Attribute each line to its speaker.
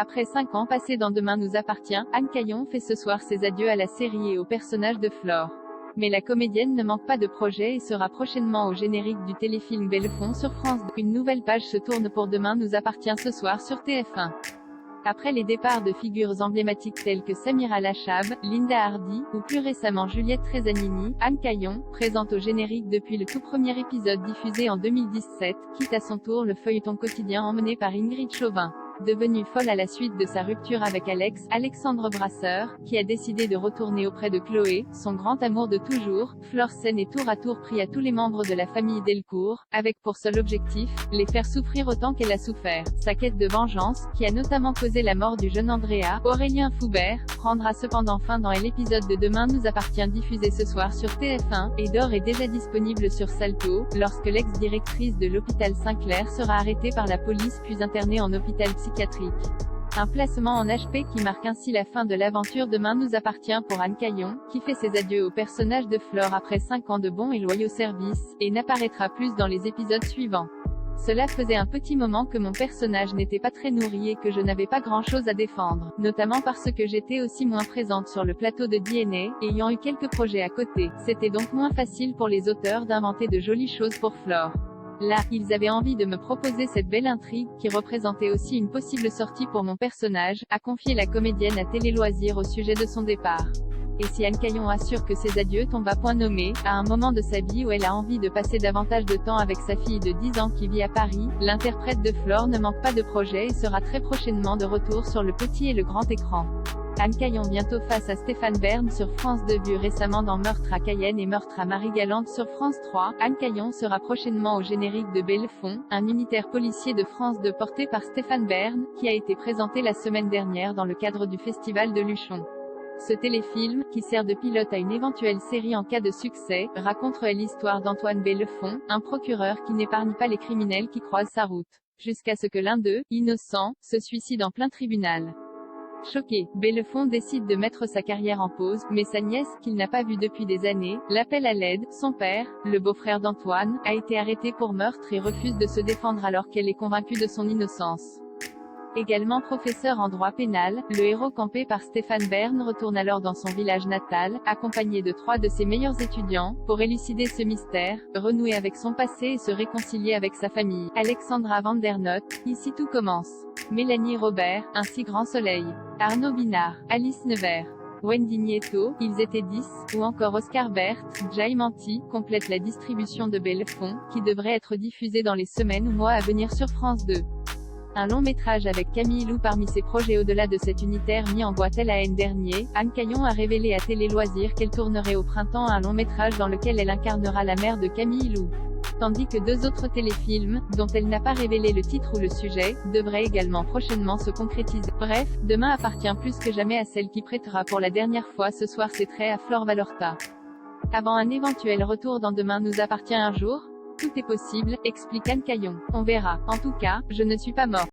Speaker 1: Après 5 ans passés dans Demain nous appartient, Anne Caillon fait ce soir ses adieux à la série et au personnage de Flore. Mais la comédienne ne manque pas de projet et sera prochainement au générique du téléfilm Bellefond sur France 2. Une nouvelle page se tourne pour Demain nous appartient ce soir sur TF1. Après les départs de figures emblématiques telles que Samira Lachab, Linda Hardy, ou plus récemment Juliette Tresanini, Anne Caillon, présente au générique depuis le tout premier épisode diffusé en 2017, quitte à son tour le feuilleton quotidien emmené par Ingrid Chauvin. Devenue folle à la suite de sa rupture avec Alexandre Brasseur, qui a décidé de retourner auprès de Chloé, son grand amour de toujours, Flore Sen est tour à tour pris à tous les membres de la famille Delcourt, avec pour seul objectif, les faire souffrir autant qu'elle a souffert. Sa quête de vengeance, qui a notamment causé la mort du jeune Andrea, Aurélien Foubert, prendra cependant fin dans l'épisode de Demain nous appartient diffusé ce soir sur TF1, et d'or est déjà disponible sur Salto, lorsque l'ex-directrice de l'hôpital Saint-Clair sera arrêtée par la police puis internée en hôpital psychiatrique. Un placement en HP qui marque ainsi la fin de l'aventure Demain nous appartient pour Anne Caillon, qui fait ses adieux au personnage de Flore après 5 ans de bons et loyaux services, et n'apparaîtra plus dans les épisodes suivants. Cela faisait un petit moment que mon personnage n'était pas très nourri et que je n'avais pas grand-chose à défendre, notamment parce que j'étais aussi moins présente sur le plateau de DNA, ayant eu quelques projets à côté. C'était donc moins facile pour les auteurs d'inventer de jolies choses pour Flore. Là, ils avaient envie de me proposer cette belle intrigue, qui représentait aussi une possible sortie pour mon personnage, a confié la comédienne à Télé Loisirs au sujet de son départ. Et si Anne Caillon assure que ses adieux tombent à point nommé, à un moment de sa vie où elle a envie de passer davantage de temps avec sa fille de 10 ans qui vit à Paris, l'interprète de Flore ne manque pas de projet et sera très prochainement de retour sur le petit et le grand écran. Anne Caillon bientôt face à Stéphane Bern sur France 2 vu récemment dans Meurtre à Cayenne et Meurtre à Marie-Galante sur France 3, Anne Caillon sera prochainement au générique de Bellefond, un unitaire policier de France 2 porté par Stéphane Bern, qui a été présenté la semaine dernière dans le cadre du Festival de Luchon. Ce téléfilm, qui sert de pilote à une éventuelle série en cas de succès, raconte l'histoire d'Antoine Bellefond, un procureur qui n'épargne pas les criminels qui croisent sa route. Jusqu'à ce que l'un d'eux, innocent, se suicide en plein tribunal. Choqué, Bellefond décide de mettre sa carrière en pause, mais sa nièce, qu'il n'a pas vue depuis des années, l'appelle à l'aide. Son père, le beau-frère d'Antoine, a été arrêté pour meurtre et refuse de se défendre alors qu'elle est convaincue de son innocence. Également professeur en droit pénal, le héros campé par Stéphane Bern retourne alors dans son village natal, accompagné de 3 de ses meilleurs étudiants, pour élucider ce mystère, renouer avec son passé et se réconcilier avec sa famille. Alexandra Vandernoot, ici tout commence. Mélanie Robert, ainsi Grand Soleil. Arnaud Binard, Alice Nevers. Wendy Nieto, Ils étaient 10, ou encore Oscar Berthe, Jai Manti, complètent la distribution de Bellefond, qui devrait être diffusée dans les semaines ou mois à venir sur France 2. Un long métrage avec Camille Lou parmi ses projets au-delà de cet unitaire mis en boîte l'an dernier, Anne Caillon a révélé à Télé Loisirs qu'elle tournerait au printemps un long métrage dans lequel elle incarnera la mère de Camille Lou. Tandis que 2 autres téléfilms, dont elle n'a pas révélé le titre ou le sujet, devraient également prochainement se concrétiser. Bref, Demain appartient plus que jamais à celle qui prêtera pour la dernière fois ce soir ses traits à Flore Valorta. Avant un éventuel retour dans Demain nous appartient un jour, tout est possible, explique Anne Caillon. On verra. En tout cas, je ne suis pas morte.